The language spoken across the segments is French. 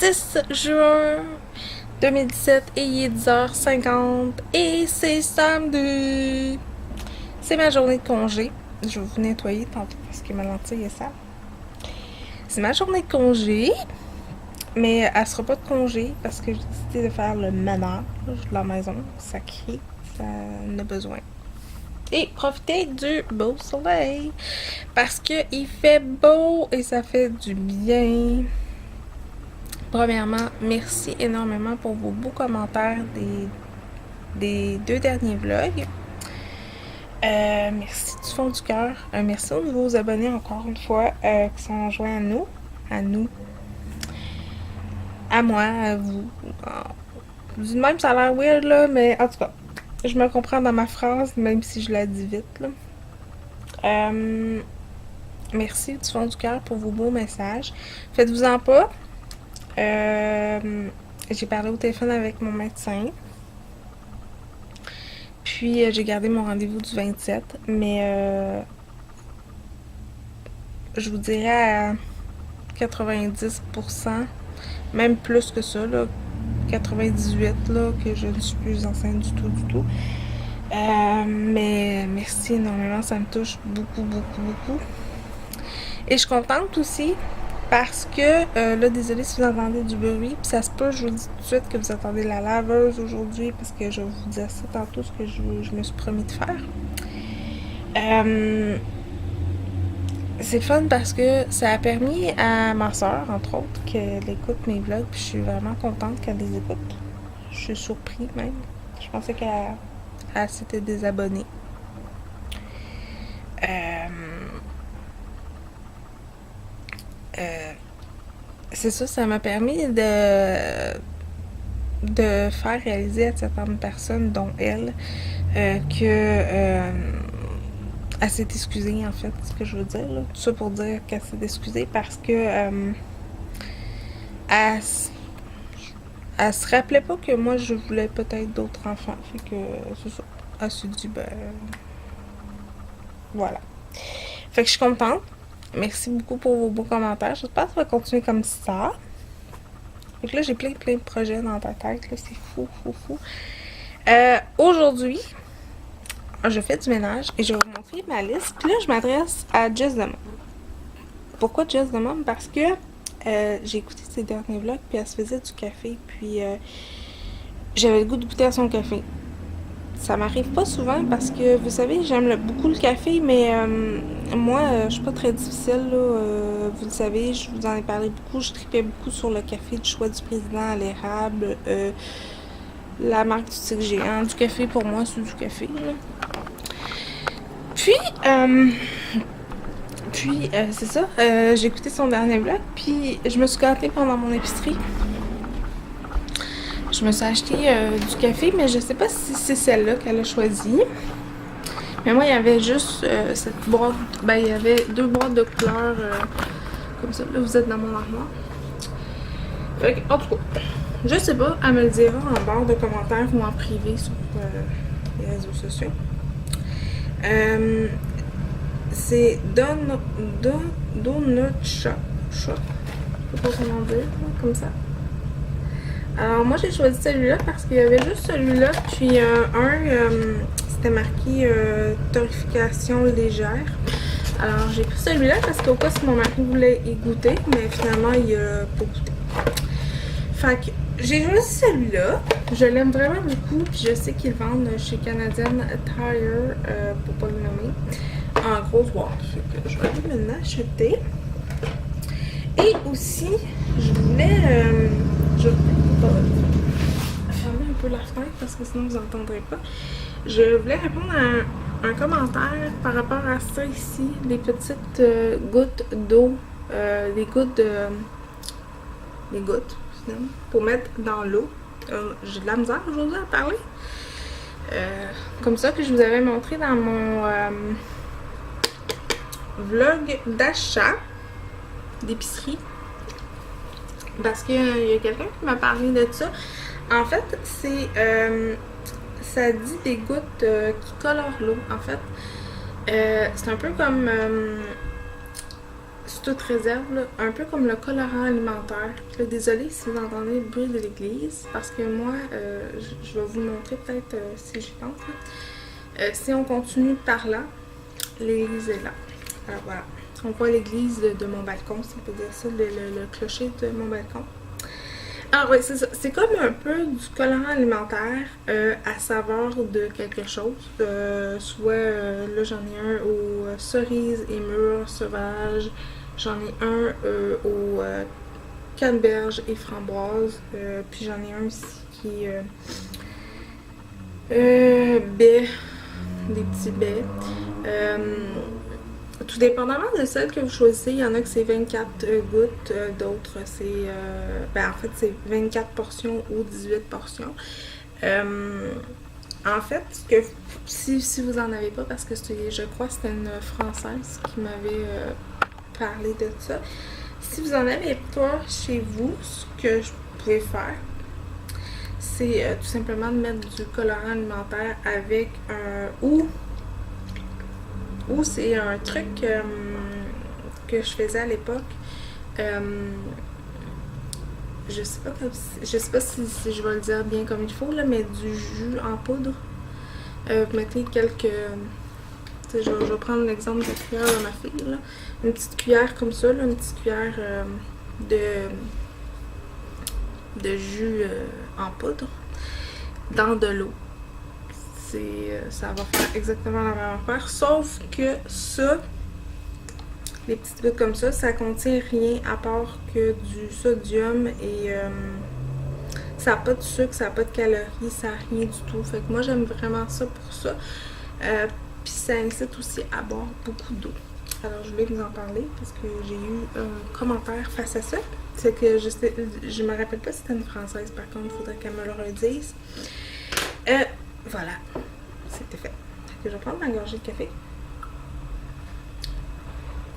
10 juin 2017 et il est 10h50 et c'est samedi. C'est ma journée de congé. Je vais vous nettoyer tantôt parce que ma lentille est sale. C'est ma journée de congé, mais elle sera pas de congé parce que j'ai décidé de faire le ménage de la maison. Ça crie, ça en a besoin. Et profiter du beau soleil parce que il fait beau et ça fait du bien. Premièrement, merci énormément pour vos beaux commentaires des 2 derniers vlogs. Merci du fond du cœur. Merci aux nouveaux abonnés encore une fois qui sont joints à nous, à moi, à vous. Du même ça a l'air weird là, mais en tout cas, je me comprends dans ma phrase même si je la dis vite là. Merci du fond du cœur pour vos beaux messages. Faites-vous-en pas. J'ai parlé au téléphone avec mon médecin. Puis j'ai gardé mon rendez-vous du 27. Mais je vous dirais à 90%, même plus que ça, là, 98% là, que je ne suis plus enceinte du tout. Mais merci énormément, ça me touche beaucoup. Et je suis contente aussi parce que, là, désolée si vous entendez du bruit, puis ça se peut, je vous le dis tout de suite, que vous attendez la laveuse aujourd'hui, parce que je vais vous dire ça tantôt, ce que je me suis promis de faire. C'est fun parce que ça a permis à ma soeur, entre autres, qu'elle écoute mes vlogs, puis je suis vraiment contente qu'elle les écoute. Je suis surprise même. Je pensais qu'elle s'était désabonnée. C'est ça m'a permis de faire réaliser à certaines personnes, dont elle, que elle s'est excusée, en fait, ce que je veux dire, là. Tout ça pour dire qu'elle s'est excusée parce que elle se rappelait pas que moi je voulais peut-être d'autres enfants. Fait que c'est ça. Elle s'est dit ben voilà. Fait que je suis contente. Merci beaucoup pour vos beaux commentaires. J'espère que ça va continuer comme ça. Fait que là j'ai plein de projets dans ta tête. Là. C'est fou. Aujourd'hui, je fais du ménage et je vais vous montrer ma liste. Puis là, je m'adresse à Just the Mom. Pourquoi Just the Mom? Parce que j'ai écouté ses derniers vlogs, puis elle se faisait du café, puis j'avais le goût de goûter à son café. Ça m'arrive pas souvent parce que, vous savez, j'aime beaucoup le café, mais moi, je suis pas très difficile, là. Vous le savez, je vous en ai parlé beaucoup. Je tripais beaucoup sur le café du choix du président à l'érable. La marque du tigre géant. Du café, pour moi, c'est du café, là. Puis, c'est ça, j'ai écouté son dernier vlog, puis je me suis gâtée pendant mon épicerie. Je me suis acheté du café, mais je sais pas si c'est celle-là qu'elle a choisie. Mais moi, il y avait juste cette boîte, ben il y avait 2 boîtes de couleurs comme ça. Là, vous êtes dans mon armoire. Fait que, en tout cas, je sais pas, elle me le dira en barre de commentaires ou en privé sur les réseaux sociaux. C'est Donut Shop. Je sais pas comment dire, comme ça. Alors moi j'ai choisi celui-là parce qu'il y avait juste celui-là, puis c'était marqué torréfaction légère. Alors j'ai pris celui-là parce qu'au cas si mon mari voulait y goûter, mais finalement il a pas goûté. Fait que j'ai choisi celui-là. Je l'aime vraiment beaucoup, puis je sais qu'ils vendent chez Canadian Tire, pour pas le nommer, en grosse boîte. Fait que je vais aller me l'acheter. Et aussi, je voulais... je vais fermer un peu la fenêtre parce que sinon vous n'entendrez pas. Je voulais répondre à un commentaire par rapport à ça ici. Les petites gouttes d'eau. Les gouttes finalement, pour mettre dans l'eau. J'ai de la misère aujourd'hui à parler. Comme ça que je vous avais montré dans mon vlog d'achat d'épicerie. Parce qu'il y a quelqu'un qui m'a parlé de ça. En fait, c'est ça dit des gouttes qui colorent l'eau. En fait, c'est un peu comme toute réserve, là, un peu comme le colorant alimentaire. Là, désolée si vous entendez le bruit de l'église, parce que moi, je vais vous le montrer peut-être si j'y pense. Si on continue par là, l'église est là. Alors voilà, on voit l'église de mon balcon, si on peut dire ça, le clocher de mon balcon. Ah oui, c'est ça. C'est comme un peu du colorant alimentaire à saveur de quelque chose. Soit, là j'en ai un aux cerises et mûres sauvages. J'en ai un aux canneberges et framboises. Puis j'en ai un aussi qui est baies, des petits baies. Tout dépendamment de celle que vous choisissez, il y en a que c'est 24 gouttes, d'autres c'est... en fait, c'est 24 portions ou 18 portions. En fait, si vous en avez pas, parce que je crois que c'était une Française qui m'avait parlé de ça. Si vous en avez pas chez vous, ce que vous pouvez faire, c'est tout simplement de mettre du colorant alimentaire avec un... Ou c'est un truc que je faisais à l'époque. Je sais pas si je vais le dire bien comme il faut, là, mais du jus en poudre. Vous mettez quelques... je vais prendre l'exemple de la cuillère de ma fille. Là. Une petite cuillère comme ça, là, une petite cuillère de jus en poudre dans de l'eau. Ça va faire exactement la même affaire, sauf que ça, les petites gouttes comme ça contient rien à part que du sodium et ça n'a pas de sucre, ça n'a pas de calories, ça n'a rien du tout. Fait que moi j'aime vraiment ça pour ça. Puis ça incite aussi à boire beaucoup d'eau. Alors je voulais vous en parler parce que j'ai eu un commentaire face à ça. C'est que je me rappelle pas si c'était une Française, par contre, il faudrait qu'elle me le redise. Voilà, c'était fait. Fait que je vais prendre ma gorgée de café.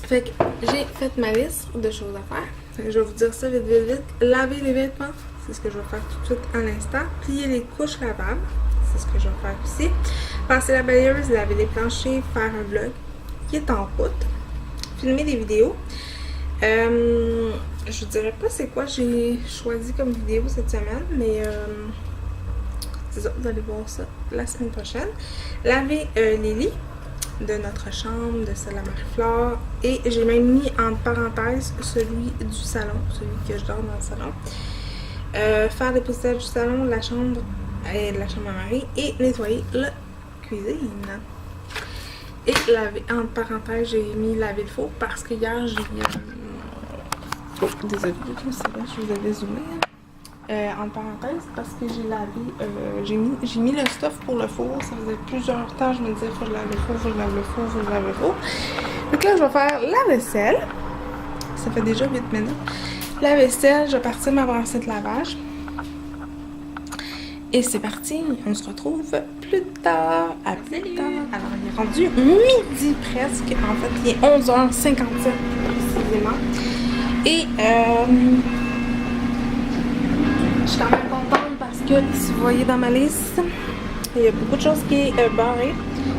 Fait que j'ai fait ma liste de choses à faire. Fait que je vais vous dire ça vite. Laver les vêtements, c'est ce que je vais faire tout de suite à l'instant. Plier les couches lavables, c'est ce que je vais faire aussi. Passer la balayeuse, laver les planchers, faire un vlog qui est en route. Filmer des vidéos. Je vous dirais pas c'est quoi j'ai choisi comme vidéo cette semaine, mais... c'est ça, vous allez voir ça la semaine prochaine. Laver les lits de notre chambre, de celle à Marie-Flore. Et j'ai même mis en parenthèse celui du salon, celui que je dors dans le salon. Faire des dépositages du salon, de la chambre et de la chambre à Marie. Et nettoyer la cuisine. Et laver, en parenthèse, j'ai mis laver le four parce que hier j'ai... Oh, désolée, c'est vrai, je vous avais zoomé. En parenthèse, parce que j'ai lavé, j'ai mis le stuff pour le four. Ça faisait plusieurs temps, je me disais, faut que je lave le four, faut que je lave le four, faut que je lave le four. Donc là, je vais faire la vaisselle. Ça fait déjà 8 minutes. La vaisselle, je vais partir ma brassette de lavage. Et c'est parti, on se retrouve plus tard. À plus tard. Alors, il est rendu midi presque. En fait, il est 11h57 précisément. Et je suis quand même contente parce que, si vous voyez dans ma liste, il y a beaucoup de choses qui est barré.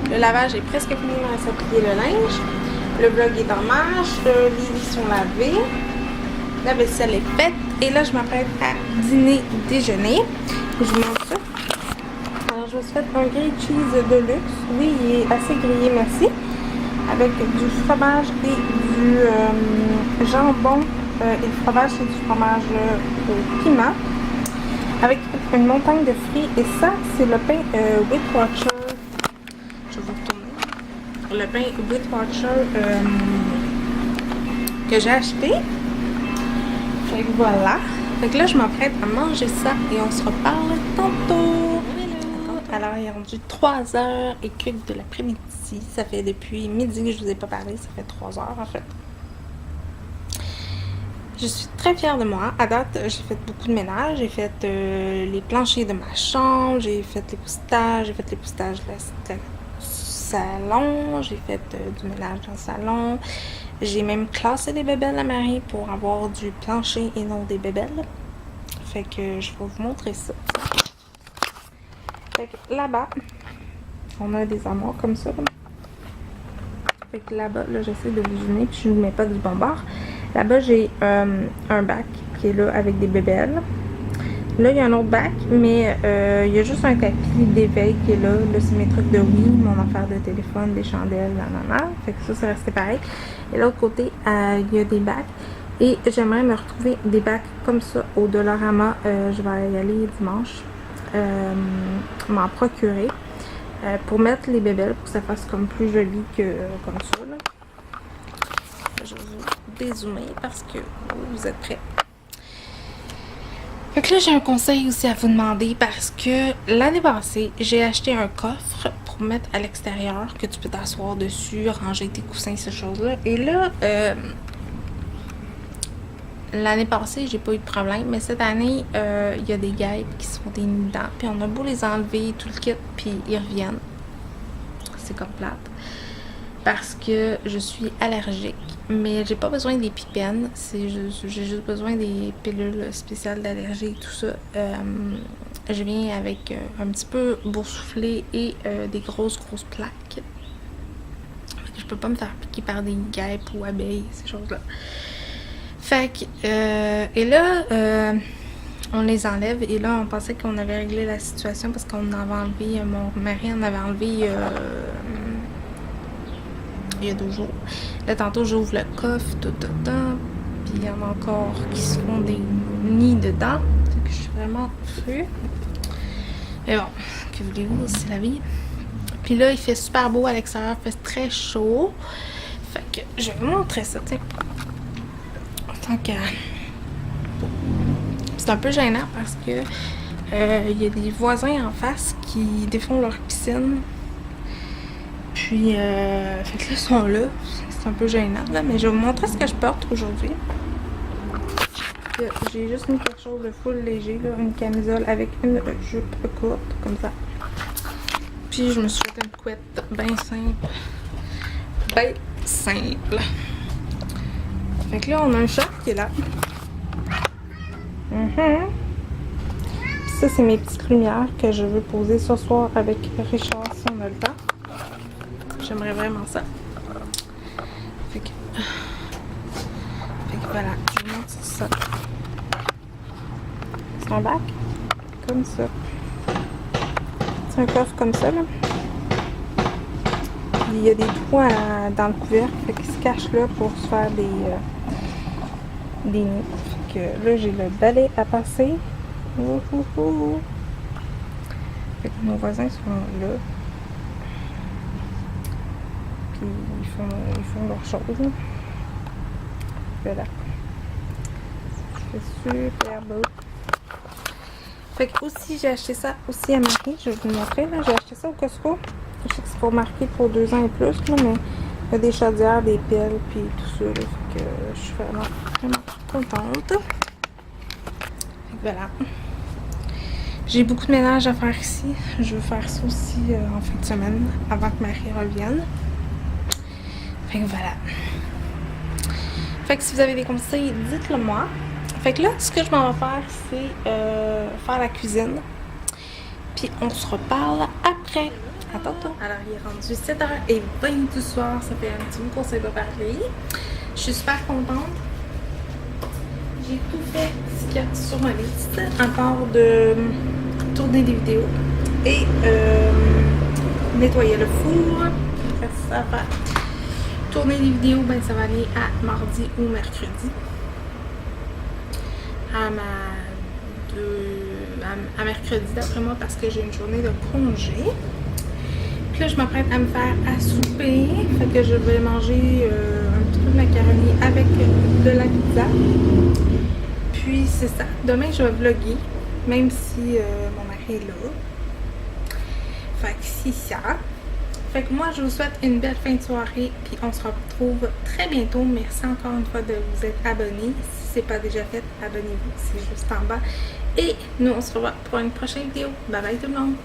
Le lavage est presque fini, il reste à plier le linge. Le vlog est en marche, les lits sont lavés. La vaisselle est faite. Et là, je m'apprête à dîner, déjeuner. Je vous montre ça. Alors, je me suis fait un grilled cheese de luxe. Oui, il est assez grillé, merci. Avec du fromage et du jambon. Et le fromage, c'est du fromage au piment. Avec une montagne de fruits. Et ça, c'est le pain Weight Watcher. Je vais vous retourner. Le pain Weight Watcher que j'ai acheté. Fait que voilà. Fait que là, je m'apprête à manger ça et on se reparle tantôt. Alors, il est rendu 3h et quelques de l'après-midi. Ça fait depuis midi que je vous ai pas parlé. Ça fait 3h en fait. Je suis très fière de moi. À date, j'ai fait beaucoup de ménage. J'ai fait les planchers de ma chambre. J'ai fait les poussetages. J'ai fait les poussetages du salon. J'ai fait du ménage dans le salon. J'ai même classé des bébelles à Marie pour avoir du plancher et non des bébelles. Fait que je vais vous montrer ça. Fait que là-bas, on a des armoires comme ça. Fait que là-bas, là, j'essaie de vous zoomer puis je ne vous mets pas du bon bord. Là-bas, j'ai un bac qui est là avec des bébelles. Là, il y a un autre bac, mais il y a juste un tapis d'éveil qui est là. Là, c'est mes trucs de Wii, mon affaire de téléphone, des chandelles, nanana. Fait que ça, c'est resté pareil. Et l'autre côté, il y a des bacs. Et j'aimerais me retrouver des bacs comme ça au Dollarama. Je vais y aller dimanche. M'en procurer. Pour mettre les bébelles, pour que ça fasse comme plus joli que comme ça. Là. Je vais vous dézoomer parce que vous êtes prêts. Fait que là, j'ai un conseil aussi à vous demander parce que l'année passée, j'ai acheté un coffre pour mettre à l'extérieur que tu peux t'asseoir dessus, ranger tes coussins, ces choses-là. Et là, l'année passée, j'ai pas eu de problème, mais cette année, il y a des guêpes qui se font des nids dedans. Puis on a beau les enlever, tout le kit, puis ils reviennent. C'est comme plate. Parce que je suis allergique. Mais j'ai pas besoin des pipennes, j'ai juste besoin des pilules spéciales d'allergie et tout ça. Je viens avec un petit peu boursouflé et des grosses plaques. Je peux pas me faire piquer par des guêpes ou abeilles, ces choses-là. Fait que, et là, on les enlève et là, on pensait qu'on avait réglé la situation parce qu'on avait enlevé, mon mari en avait enlevé il y a 2 jours. Là, tantôt, j'ouvre le coffre, tout dedans. Puis il y en a encore qui se font des nids dedans. Fait que je suis vraiment fru. Mais bon, que voulez-vous, c'est la vie. Puis là, il fait super beau à l'extérieur. Il fait très chaud. Fait que je vais vous montrer ça, tu sais. Tant que... C'est un peu gênant parce que il y a des voisins en face qui défont leur piscine. Puis, fait que là, ils sont là. C'est un peu gênant, là. Mais je vais vous montrer ce que je porte aujourd'hui. J'ai juste mis quelque chose de full léger, là. Une camisole avec une jupe courte, comme ça. Puis, je me suis fait une couette bien simple. Bien simple. Fait que là, on a un chat qui est là. Ça, c'est mes petites lumières que je veux poser ce soir avec Richard, si on a le temps. J'aimerais vraiment ça. Fait que voilà, je vous montre ça. C'est un bac, comme ça. C'est un coffre comme ça, là. Il y a des trous dans le couvercle, fait qu'il se cache là pour se faire des nids. Fait que là, j'ai le balai à passer. Fait que nos voisins sont là. Puis ils font leurs choses. Là. Voilà. C'est super beau. Fait que aussi, j'ai acheté ça aussi à Marie. Je vais vous montrer. J'ai acheté ça au Costco. Je sais que c'est pour marquer pour 2 ans et plus. Là, mais il y a des chaudières, des pelles, puis tout ça. Là, fait que je suis vraiment contente. Fait que voilà. J'ai beaucoup de ménage à faire ici. Je veux faire ça aussi en fin de semaine, avant que Marie revienne. Fait que voilà. Fait que si vous avez des conseils, dites-le moi. Fait que là, ce que je m'en vais faire, c'est faire la cuisine. Puis on se reparle après. À tantôt. Alors, il est rendu 7h20 du soir. Ça fait un petit bout qu'on s'est pas parlé. Je suis super contente. J'ai tout fait ce qu'il y a sur ma liste. Encore de tourner des vidéos. Et nettoyer le four. Ça va. Tourner des vidéos, ben ça va aller à mardi ou mercredi. À mercredi d'après moi parce que j'ai une journée de congé. Puis là, je m'apprête à me faire à souper. Fait que je vais manger un petit peu de macaroni avec de la pizza. Puis c'est ça. Demain, je vais vlogger. Même si mon mari est là. Fait que c'est ça. Fait que moi, je vous souhaite une belle fin de soirée. Puis on se retrouve très bientôt. Merci encore une fois de vous être abonnés. Si c'est pas déjà fait, abonnez-vous. C'est juste en bas. Et nous, on se revoit pour une prochaine vidéo. Bye bye tout le monde!